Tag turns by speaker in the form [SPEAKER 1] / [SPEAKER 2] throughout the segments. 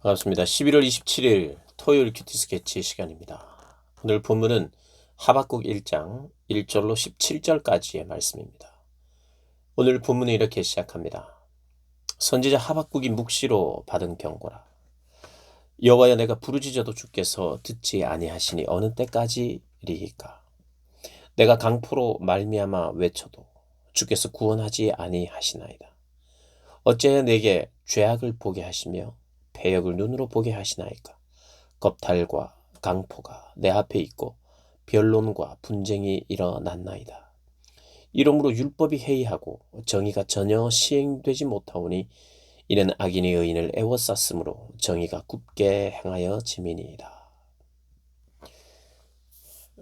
[SPEAKER 1] 반갑습니다. 11월 27일 토요일 큐티 스케치 시간입니다. 오늘 본문은 하박국 1장 1절로 17절까지의 말씀입니다. 오늘 본문은 이렇게 시작합니다. 선지자 하박국이 묵시로 받은 경고라. 여호와여, 내가 부르짖어도 주께서 듣지 아니하시니 어느 때까지리이까. 내가 강포로 말미암아 외쳐도 주께서 구원하지 아니하시나이다. 어찌하여 내게 죄악을 보게 하시며 패역을 눈으로 보게 하시나이까. 겁탈과 강포가 내 앞에 있고 변론과 분쟁이 일어났나이다. 이러므로 율법이 해이하고 정의가 전혀 시행되지 못하오니 이는 악인이 의인을 애워쌌으므로 정의가 굽게 행하여 짐이니이다.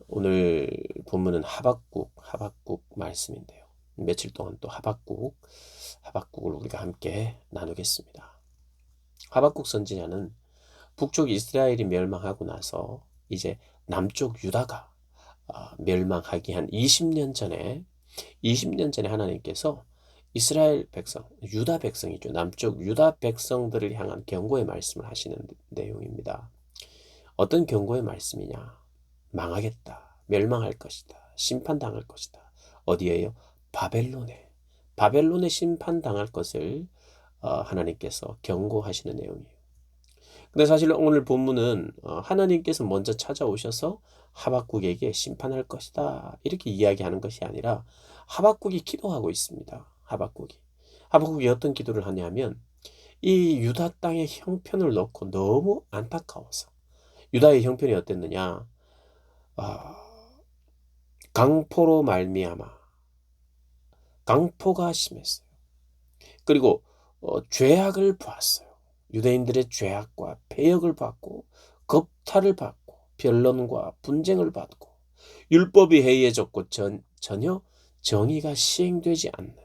[SPEAKER 1] 오늘 본문은 하박국 말씀인데요. 며칠 동안 또 하박국을 우리가 함께 나누겠습니다. 하박국 선지자는 북쪽 이스라엘이 멸망하고 나서 이제 남쪽 유다가 멸망하기 한 20년 전에 하나님께서 이스라엘 백성, 유다 백성이죠. 남쪽 유다 백성들을 향한 경고의 말씀을 하시는 내용입니다. 어떤 경고의 말씀이냐? 망하겠다. 멸망할 것이다. 심판당할 것이다. 어디에요? 바벨론에 심판당할 것을 하나님께서 경고하시는 내용이에요. 근데 사실 오늘 본문은 하나님께서 먼저 찾아오셔서 하박국에게 심판할 것이다 이렇게 이야기하는 것이 아니라 하박국이 기도하고 있습니다. 하박국이 어떤 기도를 하냐면 이 유다 땅의 형편을 놓고 너무 안타까워서. 유다의 형편이 어땠느냐? 강포로 말미암아 강포가 심했어요. 그리고 죄악을 보았어요. 유대인들의 죄악과 패역을 받고 겁탈을 받고 변론과 분쟁을 받고 율법이 해이해졌고 전혀 정의가 시행되지 않는,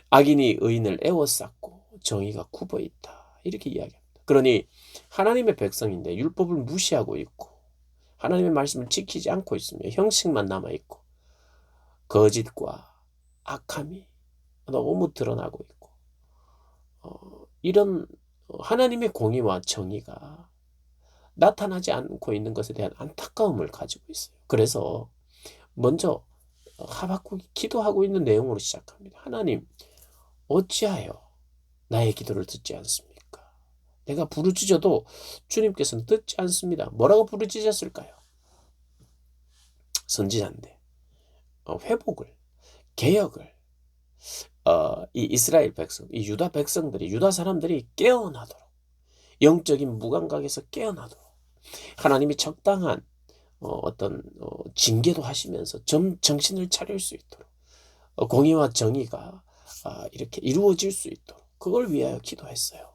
[SPEAKER 1] 악인이 의인을 애워쌌고 정의가 굽어 있다 이렇게 이야기합니다. 그러니 하나님의 백성인데 율법을 무시하고 있고 하나님의 말씀을 지키지 않고 있으며 형식만 남아있고 거짓과 악함이 너무 드러나고 있고 이런 하나님의 공의와 정의가 나타나지 않고 있는 것에 대한 안타까움을 가지고 있어요. 그래서 먼저 하박국이 기도하고 있는 내용으로 시작합니다. 하나님, 어찌하여 나의 기도를 듣지 않습니까? 내가 부르짖어도 주님께서는 듣지 않습니다. 뭐라고 부르짖었을까요? 선지자인데 회복을, 개혁을 이 이스라엘 백성, 이 유다 백성들이, 유다 사람들이 깨어나도록, 영적인 무감각에서 깨어나도록 하나님이 적당한 어떤 징계도 하시면서 정신을 차릴 수 있도록 공의와 정의가 이렇게 이루어질 수 있도록 그걸 위하여 기도했어요.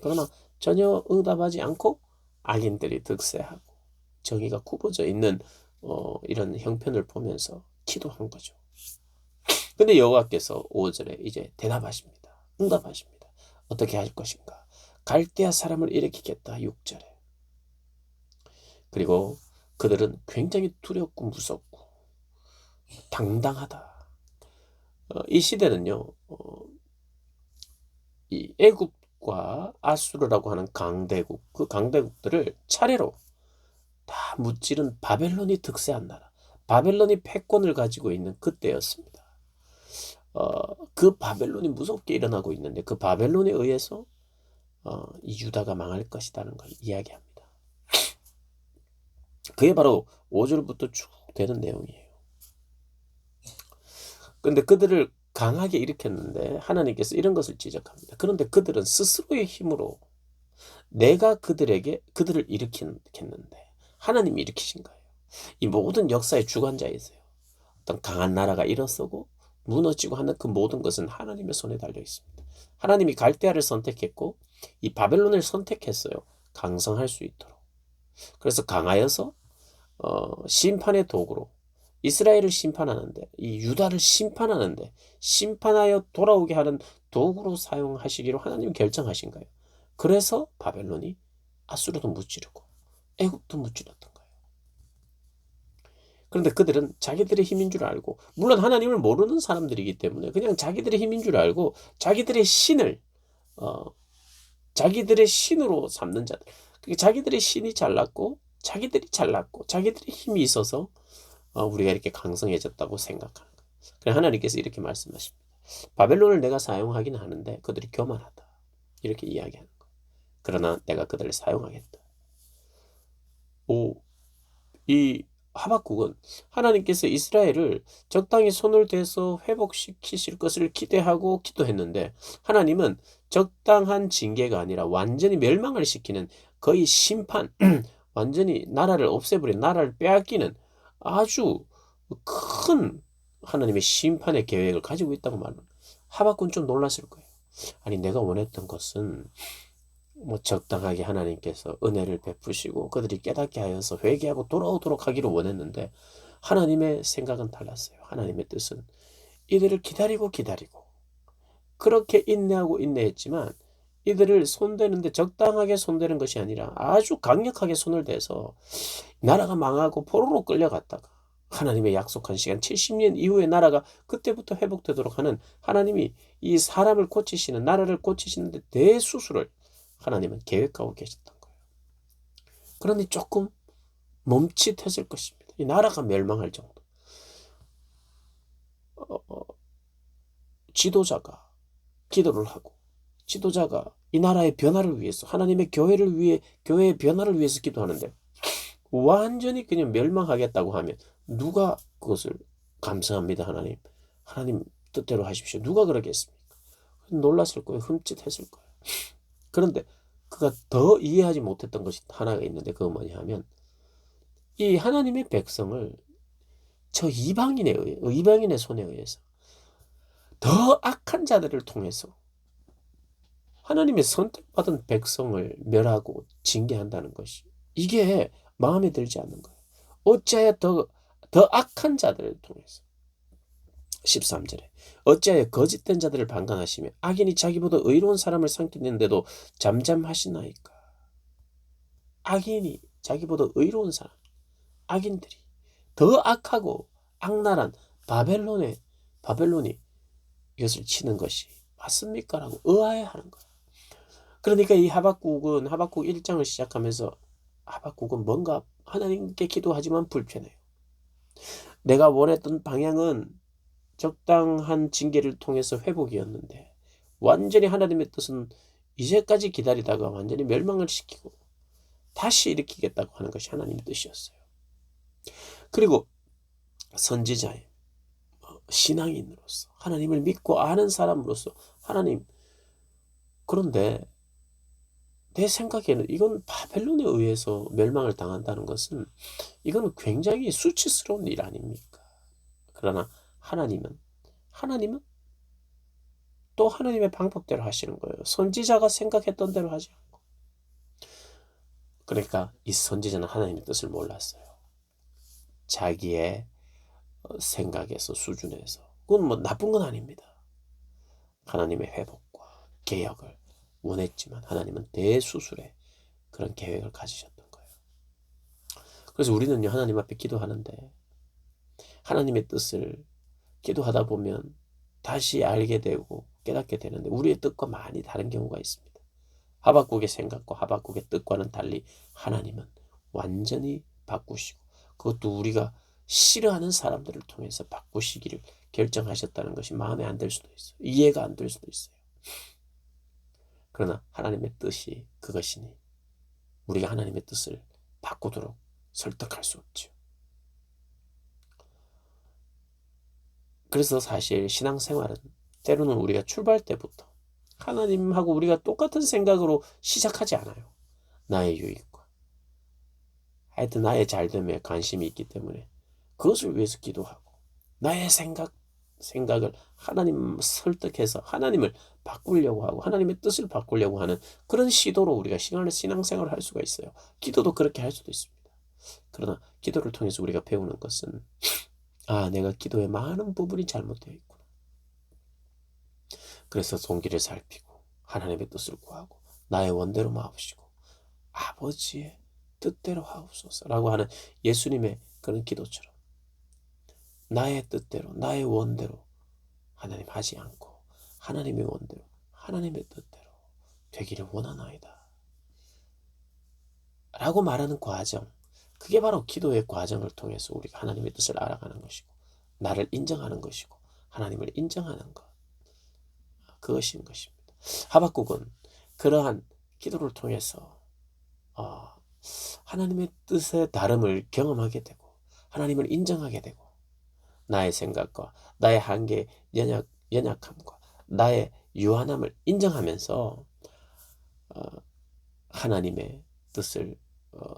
[SPEAKER 1] 그러나 전혀 응답하지 않고 악인들이 득세하고 정의가 굽어져 있는 이런 형편을 보면서 기도한 거죠. 근데 여호와께서 5절에 이제 대답하십니다. 응답하십니다. 어떻게 할 것인가? 갈대아 사람을 일으키겠다. 6절에. 그리고 그들은 굉장히 두렵고 무섭고 당당하다. 이 시대는요, 이 애굽과 아수르라고 하는 강대국, 그 강대국들을 차례로 다 무찌른 바벨론이 득세한 나라, 바벨론이 패권을 가지고 있는 그때였습니다. 그 바벨론이 무섭게 일어나고 있는데 그 바벨론에 의해서 이 유다가 망할 것이라는 걸 이야기합니다. 그게 바로 5절부터 쭉 되는 내용이에요. 그런데 그들을 강하게 일으켰는데 하나님께서 이런 것을 지적합니다. 그런데 그들은 스스로의 힘으로 내가 그들을 일으켰는데 하나님이 일으키신 거예요. 이 모든 역사의 주관자이세요. 어떤 강한 나라가 일어서고 무너지고 하는 그 모든 것은 하나님의 손에 달려 있습니다. 하나님이 갈대아를 선택했고 이 바벨론을 선택했어요. 강성할 수 있도록. 그래서 강하여서 심판의 도구로 이스라엘을 심판하는데, 이 유다를 심판하는데, 심판하여 돌아오게 하는 도구로 사용하시기로 하나님이 결정하신 거예요. 그래서 바벨론이 아수르도 무찌르고 애굽도 무찌렀던 거예요. 그런데 그들은 자기들의 힘인 줄 알고, 물론 하나님을 모르는 사람들이기 때문에 그냥 자기들의 힘인 줄 알고 자기들의 신을 자기들의 신으로 삼는 자들. 그러니까 자기들의 신이 잘났고 자기들이 잘났고 자기들의 힘이 있어서 우리가 이렇게 강성해졌다고 생각하는 거예요. 그래서 하나님께서 이렇게 말씀하십니다. 바벨론을 내가 사용하긴 하는데 그들이 교만하다. 이렇게 이야기하는 거예요. 그러나 내가 그들을 사용하겠다. 이 하박국은 하나님께서 이스라엘을 적당히 손을 대서 회복시키실 것을 기대하고 기도했는데 하나님은 적당한 징계가 아니라 완전히 멸망을 시키는 거의 심판, 완전히 나라를 없애버린 나라를 빼앗기는 아주 큰 하나님의 심판의 계획을 가지고 있다고 말합니다. 하박국은 좀 놀랐을 거예요. 아니 내가 원했던 것은 뭐 적당하게 하나님께서 은혜를 베푸시고 그들이 깨닫게 하여서 회개하고 돌아오도록 하기를 원했는데 하나님의 생각은 달랐어요. 하나님의 뜻은 이들을 기다리고 그렇게 인내하고 인내했지만 이들을 손대는데 적당하게 손대는 것이 아니라 아주 강력하게 손을 대서 나라가 망하고 포로로 끌려갔다가 하나님의 약속한 시간 70년 이후에 나라가 그때부터 회복되도록 하는 하나님이 이 사람을 고치시는 나라를 고치시는데 대수술을 하나님은 계획하고 계셨던 거예요. 그러니 조금 멈칫했을 것입니다. 이 나라가 멸망할 정도. 어, 어, 지도자가 기도를 하고 지도자가 이 나라의 변화를 위해서 하나님의 교회를 위해 교회의 변화를 위해서 기도하는데 완전히 그냥 멸망하겠다고 하면 누가 그것을 감사합니다 하나님 하나님 뜻대로 하십시오 누가 그러겠습니까? 놀랐을 거예요. 흠칫했을 거예요. 그런데 그가 더 이해하지 못했던 것이 하나가 있는데 그건 뭐냐 하면 이 하나님의 백성을 저 이방인의 손에 의해서 더 악한 자들을 통해서 하나님의 선택받은 백성을 멸하고 징계한다는 것이 이게 마음에 들지 않는 거예요. 어찌하여 더 악한 자들을 통해서 13절에 어찌하여 거짓된 자들을 방관하시며 악인이 자기보다 의로운 사람을 삼키는데도 잠잠하시나이까. 악인이 자기보다 의로운 사람, 악인들이 더 악하고 악랄한 바벨론이 이것을 치는 것이 맞습니까? 라고 의아해하는 거예요. 그러니까 이 하박국 1장을 시작하면서 하박국은 뭔가 하나님께 기도하지만 불편해요. 내가 원했던 방향은 적당한 징계를 통해서 회복이었는데 완전히 하나님의 뜻은 이제까지 기다리다가 완전히 멸망을 시키고 다시 일으키겠다고 하는 것이 하나님의 뜻이었어요. 그리고 선지자의 신앙인으로서 하나님을 믿고 아는 사람으로서 하나님 그런데 내 생각에는 이건 바벨론에 의해서 멸망을 당한다는 것은 이건 굉장히 수치스러운 일 아닙니까? 그러나 하나님은 또 하나님의 방법대로 하시는 거예요. 선지자가 생각했던 대로 하지 않고. 그러니까 이 선지자는 하나님의 뜻을 몰랐어요. 자기의 생각에서 수준에서 그건 뭐 나쁜 건 아닙니다. 하나님의 회복과 개혁을 원했지만 하나님은 대수술의 그런 계획을 가지셨던 거예요. 그래서 우리는요 하나님 앞에 기도하는데 하나님의 뜻을 기도하다 보면 다시 알게 되고 깨닫게 되는데 우리의 뜻과 많이 다른 경우가 있습니다. 하박국의 생각과 하박국의 뜻과는 달리 하나님은 완전히 바꾸시고 그것도 우리가 싫어하는 사람들을 통해서 바꾸시기를 결정하셨다는 것이 마음에 안 들 수도 있어요. 이해가 안 될 수도 있어요. 그러나 하나님의 뜻이 그것이니 우리가 하나님의 뜻을 바꾸도록 설득할 수 없죠. 그래서 사실 신앙생활은 때로는 우리가 출발 때부터 하나님하고 우리가 똑같은 생각으로 시작하지 않아요. 나의 유익과 하여튼 나의 잘됨에 관심이 있기 때문에 그것을 위해서 기도하고 나의 생각을 하나님 설득해서 하나님을 바꾸려고 하고 하나님의 뜻을 바꾸려고 하는 그런 시도로 우리가 신앙생활을 할 수가 있어요. 기도도 그렇게 할 수도 있습니다. 그러나 기도를 통해서 우리가 배우는 것은 내가 기도에 많은 부분이 잘못되어 있구나. 그래서 동기를 살피고 하나님의 뜻을 구하고 나의 원대로 마옵시고 아버지의 뜻대로 하옵소서라고 하는 예수님의 그런 기도처럼 나의 뜻대로 나의 원대로 하나님 하지 않고 하나님의 원대로 하나님의 뜻대로 되기를 원하나이다 라고 말하는 과정, 그게 바로 기도의 과정을 통해서 우리가 하나님의 뜻을 알아가는 것이고 나를 인정하는 것이고 하나님을 인정하는 것, 그것인 것입니다. 하박국은 그러한 기도를 통해서 하나님의 뜻의 다름을 경험하게 되고 하나님을 인정하게 되고 나의 생각과 나의 한계, 연약함과 나의 유한함을 인정하면서 하나님의 뜻을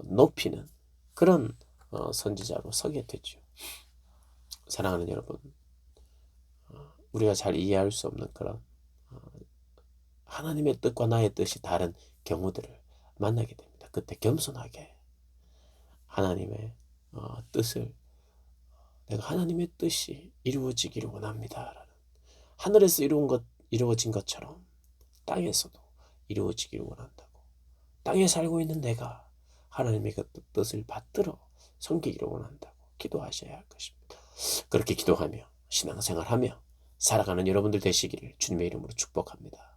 [SPEAKER 1] 높이는 그런 선지자로 서게 되죠. 사랑하는 여러분, 우리가 잘 이해할 수 없는 그런 하나님의 뜻과 나의 뜻이 다른 경우들을 만나게 됩니다. 그때 겸손하게 하나님의 뜻을, 내가 하나님의 뜻이 이루어지기를 원합니다 라는, 하늘에서 이루어진 것처럼 땅에서도 이루어지기를 원한다고, 땅에 살고 있는 내가 하나님의 그 뜻을 받들어 섬기기를 원한다고 기도하셔야 할 것입니다. 그렇게 기도하며 신앙생활하며 살아가는 여러분들 되시기를 주님의 이름으로 축복합니다.